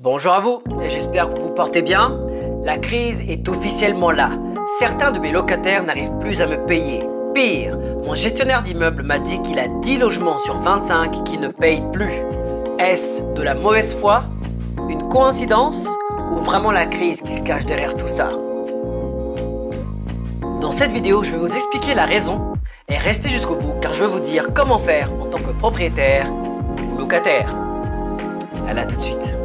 Bonjour à vous, et j'espère que vous vous portez bien. La crise est officiellement là. Certains de mes locataires n'arrivent plus à me payer. Pire, mon gestionnaire d'immeuble m'a dit qu'il a 10 logements sur 25 qui ne payent plus. Est-ce de la mauvaise foi, une coïncidence ou vraiment la crise qui se cache derrière tout ça? Dans cette vidéo, je vais vous expliquer la raison et restez jusqu'au bout car je vais vous dire comment faire en tant que propriétaire ou locataire. À là tout de suite.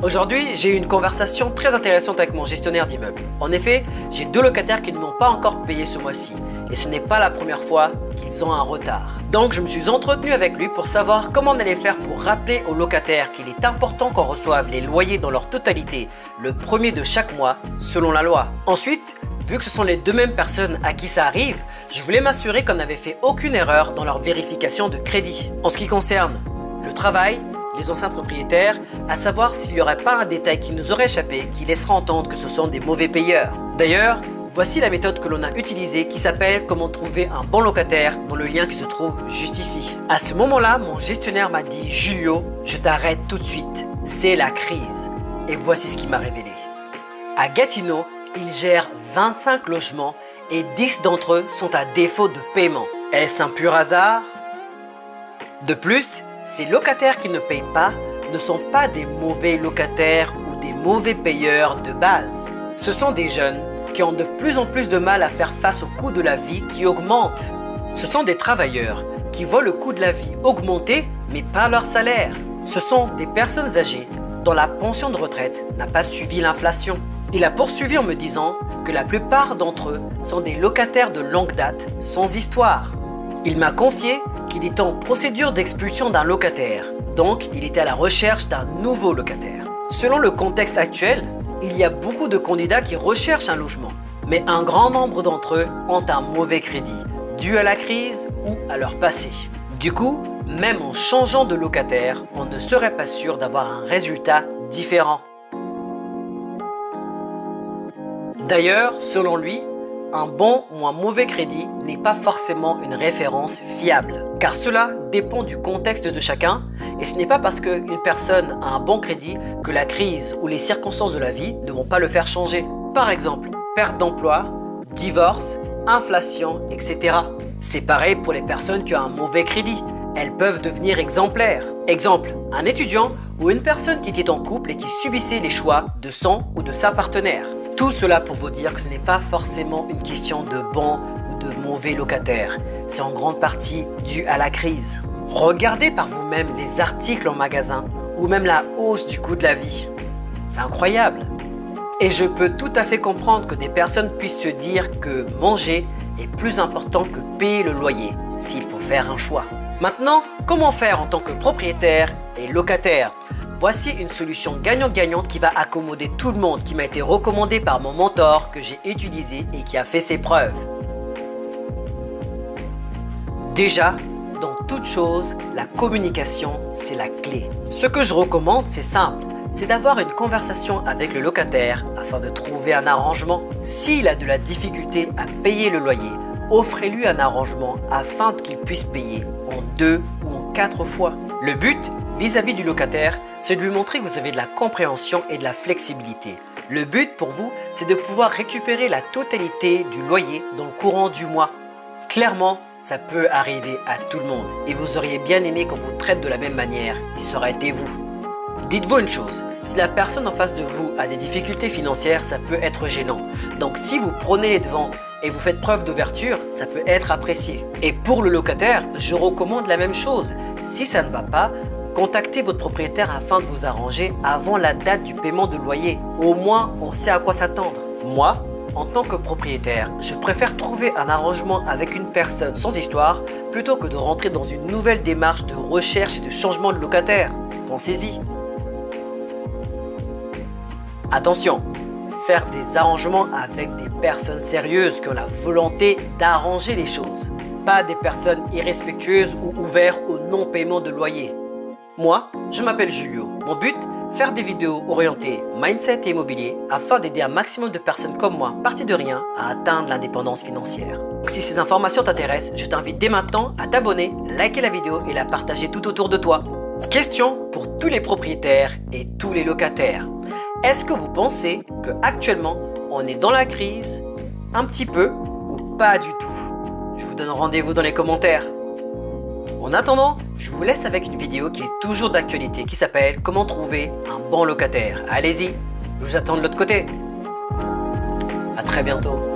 Aujourd'hui, j'ai eu une conversation très intéressante avec mon gestionnaire d'immeuble. En effet, j'ai 2 locataires qui ne m'ont pas encore payé ce mois-ci. Et ce n'est pas la première fois qu'ils ont un retard. Donc je me suis entretenu avec lui pour savoir comment on allait faire pour rappeler aux locataires qu'il est important qu'on reçoive les loyers dans leur totalité le premier de chaque mois, selon la loi. Ensuite, vu que ce sont les 2 mêmes personnes à qui ça arrive, je voulais m'assurer qu'on n'avait fait aucune erreur dans leur vérification de crédit. En ce qui concerne le travail, les anciens propriétaires, à savoir s'il n'y aurait pas un détail qui nous aurait échappé qui laissera entendre que ce sont des mauvais payeurs. D'ailleurs, voici la méthode que l'on a utilisée qui s'appelle comment trouver un bon locataire dans le lien qui se trouve juste ici. À ce moment-là, mon gestionnaire m'a dit « Julio, je t'arrête tout de suite, c'est la crise ». Et voici ce qu'il m'a révélé. À Gatineau, il gère 25 logements et 10 d'entre eux sont à défaut de paiement. Est-ce un pur hasard? De plus, ces locataires qui ne payent pas ne sont pas des mauvais locataires ou des mauvais payeurs de base. Ce sont des jeunes qui ont de plus en plus de mal à faire face au coût de la vie qui augmente. Ce sont des travailleurs qui voient le coût de la vie augmenter mais pas leur salaire. Ce sont des personnes âgées dont la pension de retraite n'a pas suivi l'inflation. Il a poursuivi en me disant que la plupart d'entre eux sont des locataires de longue date sans histoire. Il m'a confié qu'il était en procédure d'expulsion d'un locataire, donc il était à la recherche d'un nouveau locataire. Selon le contexte actuel, il y a beaucoup de candidats qui recherchent un logement, mais un grand nombre d'entre eux ont un mauvais crédit, dû à la crise ou à leur passé. Du coup, même en changeant de locataire, on ne serait pas sûr d'avoir un résultat différent. D'ailleurs, selon lui, un bon ou un mauvais crédit n'est pas forcément une référence fiable, car cela dépend du contexte de chacun et ce n'est pas parce qu'une personne a un bon crédit que la crise ou les circonstances de la vie ne vont pas le faire changer. Par exemple, perte d'emploi, divorce, inflation, etc. C'est pareil pour les personnes qui ont un mauvais crédit. Elles peuvent devenir exemplaires. Exemple, un étudiant ou une personne qui était en couple et qui subissait les choix de son ou de sa partenaire. Tout cela pour vous dire que ce n'est pas forcément une question de bon ou de mauvais locataire. C'est en grande partie dû à la crise. Regardez par vous-même les articles en magasin ou même la hausse du coût de la vie. C'est incroyable. Et je peux tout à fait comprendre que des personnes puissent se dire que manger est plus important que payer le loyer s'il faut faire un choix. Maintenant, comment faire en tant que propriétaire et locataire? Voici une solution gagnante-gagnante qui va accommoder tout le monde, qui m'a été recommandée par mon mentor que j'ai utilisé et qui a fait ses preuves. Déjà, dans toute chose, la communication, c'est la clé. Ce que je recommande, c'est simple, c'est d'avoir une conversation avec le locataire afin de trouver un arrangement. S'il a de la difficulté à payer le loyer, offrez-lui un arrangement afin qu'il puisse payer en 2 ou en 4 fois. Le but, vis-à-vis du locataire, c'est de lui montrer que vous avez de la compréhension et de la flexibilité. Le but pour vous, c'est de pouvoir récupérer la totalité du loyer dans le courant du mois. Clairement, ça peut arriver à tout le monde et vous auriez bien aimé qu'on vous traite de la même manière si ça aurait été vous. Dites-vous une chose, si la personne en face de vous a des difficultés financières, ça peut être gênant. Donc si vous prenez les devants et vous faites preuve d'ouverture, ça peut être apprécié. Et pour le locataire, je recommande la même chose. Si ça ne va pas, contactez votre propriétaire afin de vous arranger avant la date du paiement de loyer. Au moins, on sait à quoi s'attendre. Moi, en tant que propriétaire, je préfère trouver un arrangement avec une personne sans histoire plutôt que de rentrer dans une nouvelle démarche de recherche et de changement de locataire. Pensez-y. Attention, faire des arrangements avec des personnes sérieuses qui ont la volonté d'arranger les choses. Pas des personnes irrespectueuses ou ouvertes au non-paiement de loyer. Moi, je m'appelle Julio. Mon but, faire des vidéos orientées mindset et immobilier afin d'aider un maximum de personnes comme moi, parties de rien, à atteindre l'indépendance financière. Donc si ces informations t'intéressent, je t'invite dès maintenant à t'abonner, liker la vidéo et la partager tout autour de toi. Question pour tous les propriétaires et tous les locataires. Est-ce que vous pensez qu'actuellement on est dans la crise, un petit peu ou pas du tout? Je vous donne rendez-vous dans les commentaires. En attendant, je vous laisse avec une vidéo qui est toujours d'actualité qui s'appelle « Comment trouver un bon locataire ». Allez-y, je vous attends de l'autre côté. À très bientôt.